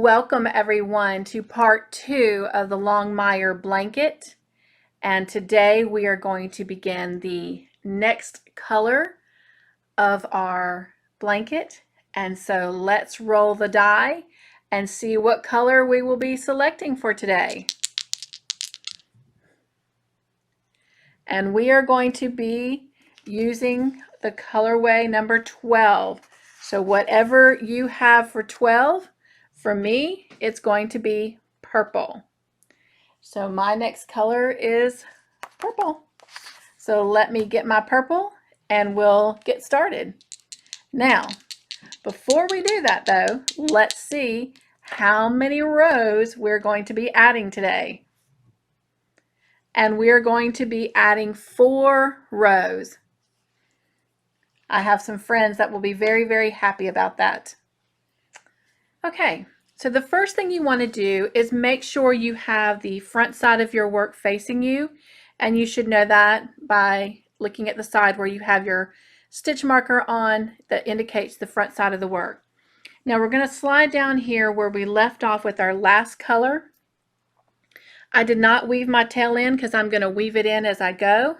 Welcome everyone to part 2 of the Longmire Blanket, and today we are going to begin the next color of our blanket. And so let's roll the die and see what color we will be selecting for today. And we are going to be using the colorway number 12. So whatever you have for 12, for me, it's going to be purple. So my next color is purple. So let me get my purple and we'll get started. Now, before we do that though, let's see how many rows we're going to be adding today. And we're going to be adding 4 rows. I have some friends that will be very, very happy about that. Okay, so the first thing you want to do is make sure you have the front side of your work facing you, and you should know that by looking at the side where you have your stitch marker on that indicates the front side of the work. Now we're going to slide down here where we left off with our last color. I did not weave my tail in because I'm going to weave it in as I go.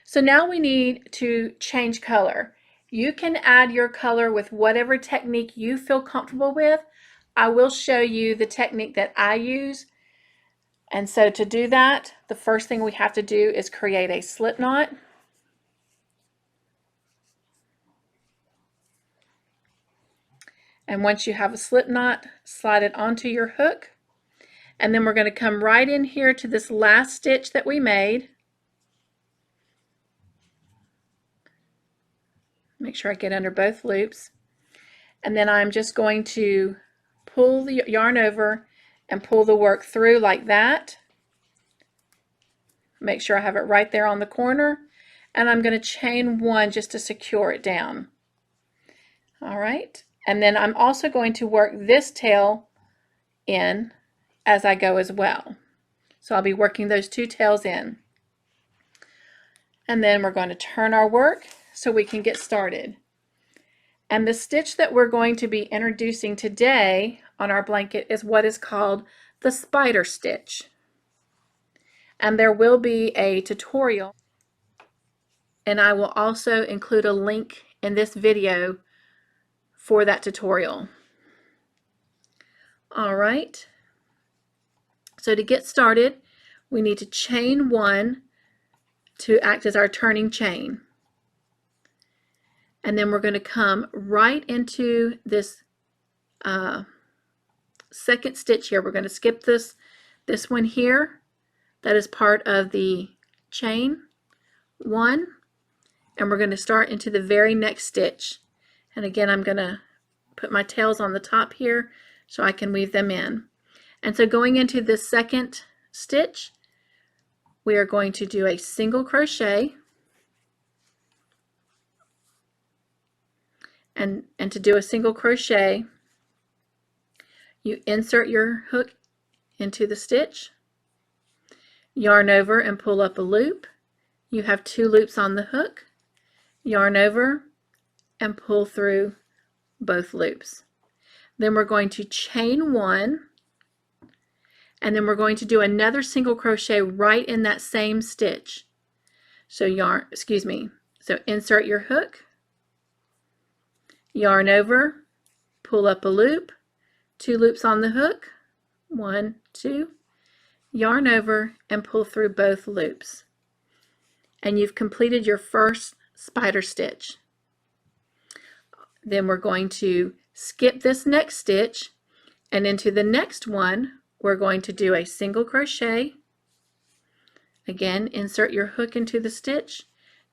So now we need to change color. You can add your color with whatever technique you feel comfortable with. I will show you the technique that I use. And so to do that, the first thing we have to do is create a slip knot. And once you have a slip knot, slide it onto your hook. And then we're going to come right in here to this last stitch that we made. Make sure I get under both loops. And then I'm just going to pull the yarn over and pull the work through like that. Make sure I have it right there on the corner. And I'm going to chain 1 just to secure it down. All right. And then I'm also going to work this tail in as I go as well. So I'll be working those 2 tails in. And then we're going to turn our work so we can get started. And the stitch that we're going to be introducing today on our blanket is what is called the spider stitch. And there will be a tutorial, and I will also include a link in this video for that tutorial. All right. So to get started, we need to chain 1 to act as our turning chain. And then we're going to come right into this second stitch here. We're going to skip this one here. That is part of the chain 1. And we're going to start into the very next stitch. And again, I'm going to put my tails on the top here so I can weave them in. And so going into this second stitch, we are going to do a single crochet. And to do a single crochet, you insert your hook into the stitch, yarn over and pull up a loop. You have 2 loops on the hook, yarn over and pull through both loops. Then we're going to chain 1, and then we're going to do another single crochet right in that same stitch. So so insert your hook, yarn over, pull up a loop, 2 loops on the hook, 1, 2, yarn over and pull through both loops. And you've completed your first spider stitch. Then we're going to skip this next stitch, and into the next one we're going to do a single crochet. Again, insert your hook into the stitch,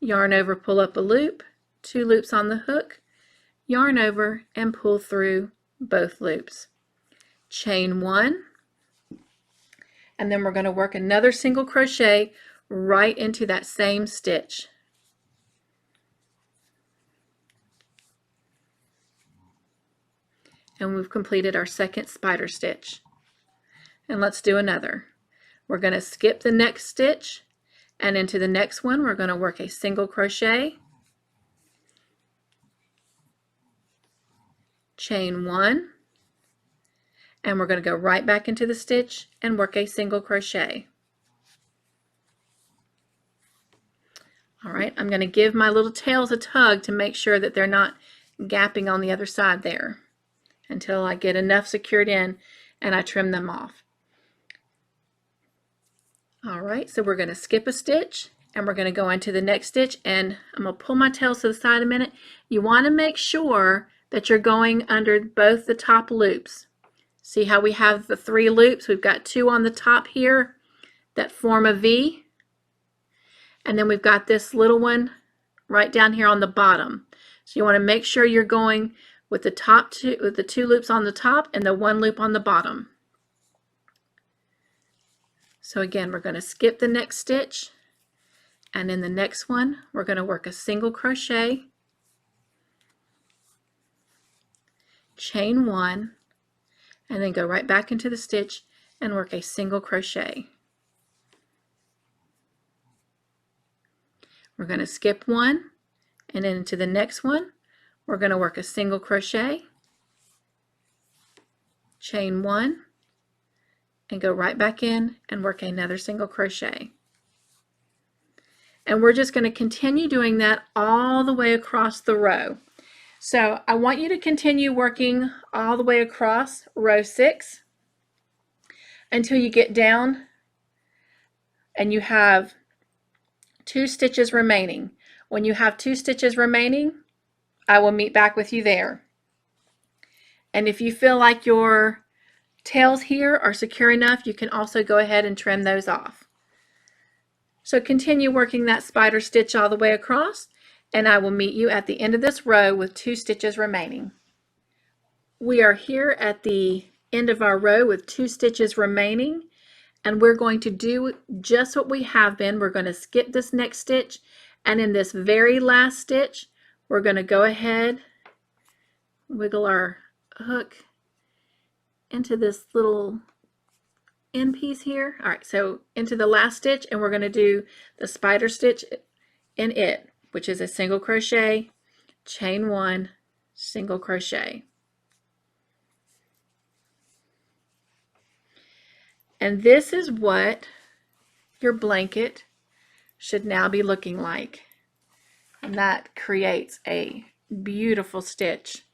yarn over, pull up a loop, 2 loops on the hook, yarn over and pull through both loops. Chain 1, and then we're going to work another single crochet right into that same stitch. And we've completed our second spider stitch. And let's do another. We're going to skip the next stitch, and into the next one we're going to work a single crochet, chain 1, and we're going to go right back into the stitch and work a single crochet. All right, I'm going to give my little tails a tug to make sure that they're not gapping on the other side there until I get enough secured in and I trim them off. All right, so we're going to skip a stitch and we're going to go into the next stitch, and I'm going to pull my tails to the side a minute. You want to make sure that you're going under both the top loops. See how we have the 3 loops? We've got 2 on the top here that form a V, and then we've got this little one right down here on the bottom. So you want to make sure you're going with the top with the 2 loops on the top and the 1 loop on the bottom. So again, we're going to skip the next stitch, and in the next one we're going to work a single crochet, chain 1, and then go right back into the stitch and work a single crochet. We're going to skip 1, and then into the next one we're going to work a single crochet, chain 1, and go right back in and work another single crochet. And we're just going to continue doing that all the way across the row. So I want you to continue working all the way across row 6 until you get down and you have 2 stitches remaining. When you have 2 stitches remaining, I will meet back with you there. And if you feel like your tails here are secure enough, you can also go ahead and trim those off. So continue working that spider stitch all the way across, and I will meet you at the end of this row with 2 stitches remaining. We are here at the end of our row with 2 stitches remaining, and we're going to do just what we have been. We're going to skip this next stitch, and in this very last stitch we're going to go ahead, wiggle our hook into this little end piece here. All right, so into the last stitch, and we're going to do the spider stitch in it, which is a single crochet, chain 1, single crochet. And this is what your blanket should now be looking like. And that creates a beautiful stitch.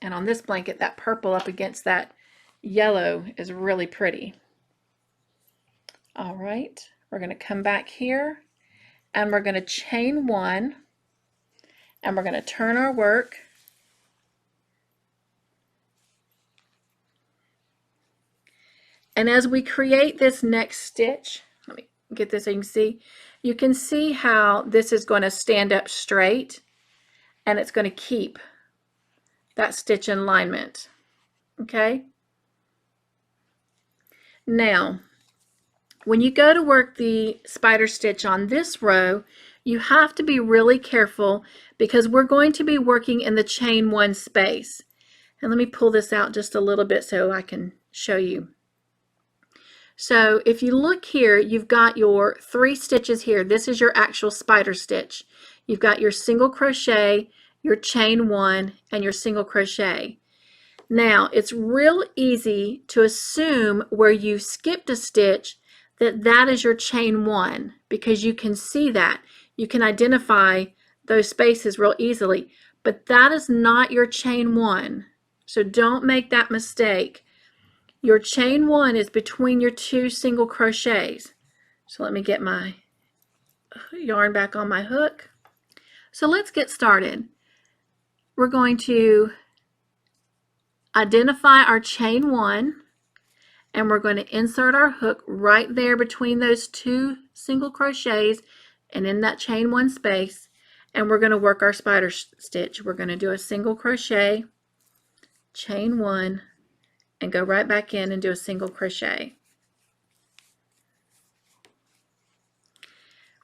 And on this blanket, that purple up against that yellow is really pretty. All right, we're going to come back here and we're going to chain 1, and we're going to turn our work. And as we create this next stitch, let me get this so you can see how this is going to stand up straight, and it's going to keep that stitch in alignment. Okay? Now, when you go to work the spider stitch on this row, you have to be really careful because we're going to be working in the chain 1 space. And let me pull this out just a little bit so I can show you. So if you look here, you've got your 3 stitches here. This is your actual spider stitch. You've got your single crochet, your chain 1, and your single crochet. Now, it's real easy to assume where you skipped a stitch that is your chain 1, because you can see that. You can identify those spaces real easily, but that is not your chain 1. So don't make that mistake. Your chain 1 is between your 2 single crochets. So let me get my yarn back on my hook. So let's get started. We're going to identify our chain 1, and we're going to insert our hook right there between those 2 single crochets and in that chain 1 space, and we're going to work our spider stitch. We're going to do a single crochet, chain 1, and go right back in and do a single crochet.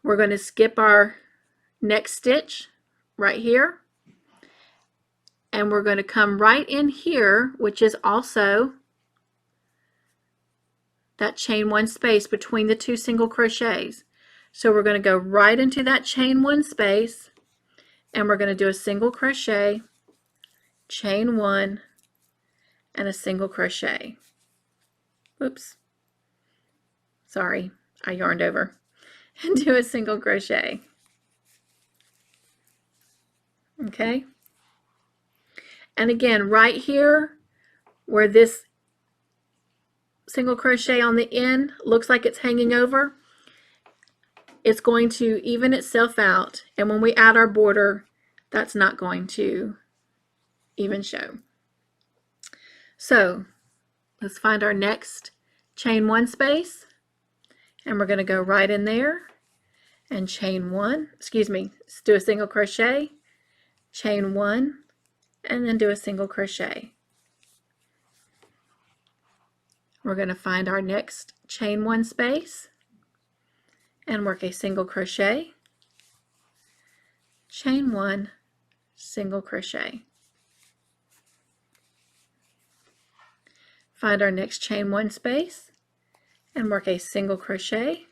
We're going to skip our next stitch right here, and we're going to come right in here, which is also that chain 1 space between the 2 single crochets. So we're going to go right into that chain 1 space, and we're going to do a single crochet, chain 1, and a single crochet. Oops, sorry, I yarned over. And do a single crochet. Okay, and again right here where this single crochet on the end looks like it's hanging over, it's going to even itself out, and when we add our border, that's not going to even show. So let's find our next chain 1 space, and we're going to go right in there and chain 1, let's do a single crochet, chain 1, and then do a single crochet. We're going to find our next chain 1 space and work a single crochet, chain 1, single crochet. Find our next chain 1 space and work a single crochet,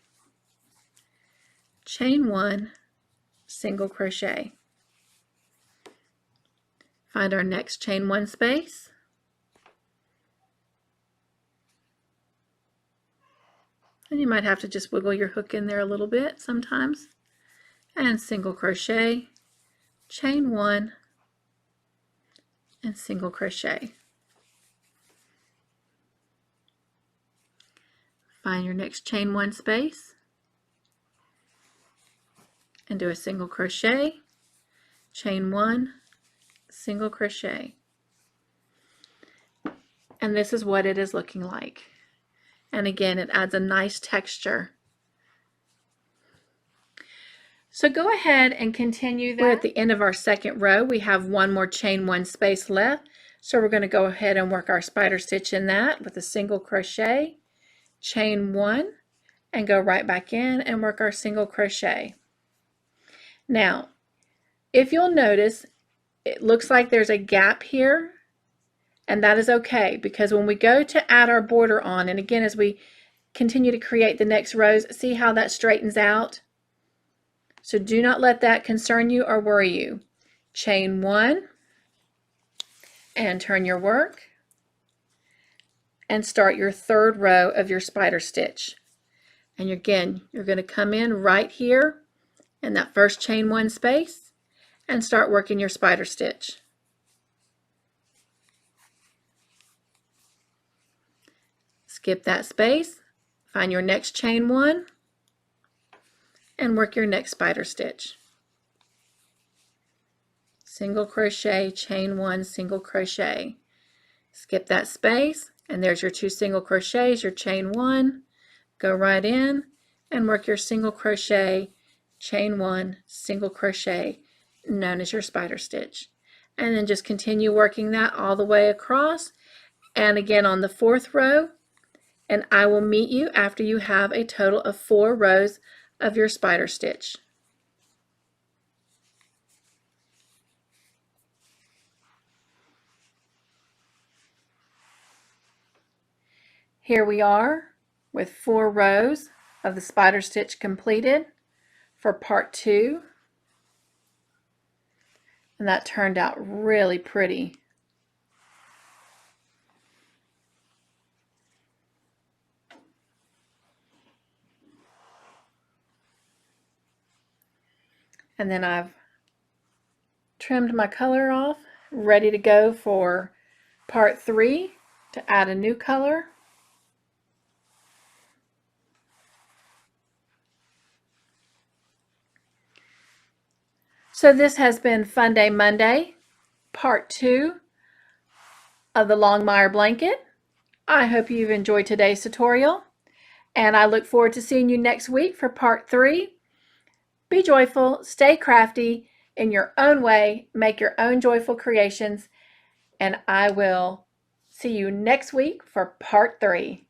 chain 1, single crochet. Find our next chain 1 space, and you might have to just wiggle your hook in there a little bit sometimes, and single crochet, chain 1, and single crochet. Find your next chain 1 space and do a single crochet, chain 1, single crochet. And this is what it is looking like. And again, it adds a nice texture. So go ahead and continue that. We're at the end of our second row. We have one more chain 1 space left. So we're going to go ahead and work our spider stitch in that with a single crochet, chain 1, and go right back in and work our single crochet. Now, if you'll notice, it looks like there's a gap here, and that is okay, because when we go to add our border on, and again as we continue to create the next rows, see how that straightens out? So do not let that concern you or worry you. Chain 1 and turn your work and start your third row of your spider stitch. And again, you're going to come in right here in that first chain 1 space and start working your spider stitch. Skip that space, find your next chain 1 and work your next spider stitch. Single crochet, chain 1, single crochet. Skip that space, and there's your 2 single crochets, your chain 1. Go right in and work your single crochet, chain 1, single crochet, known as your spider stitch. And then just continue working that all the way across, and again on the 4th row, and I will meet you after you have a total of 4 rows of your spider stitch. Here we are with 4 rows of the spider stitch completed for part 2, and that turned out really pretty. And then I've trimmed my color off, ready to go for part 3 to add a new color. So this has been Funday Monday, part 2 of the Longmire Blanket. I hope you've enjoyed today's tutorial, and I look forward to seeing you next week for part 3. Be joyful, stay crafty in your own way, make your own joyful creations, and I will see you next week for part 3.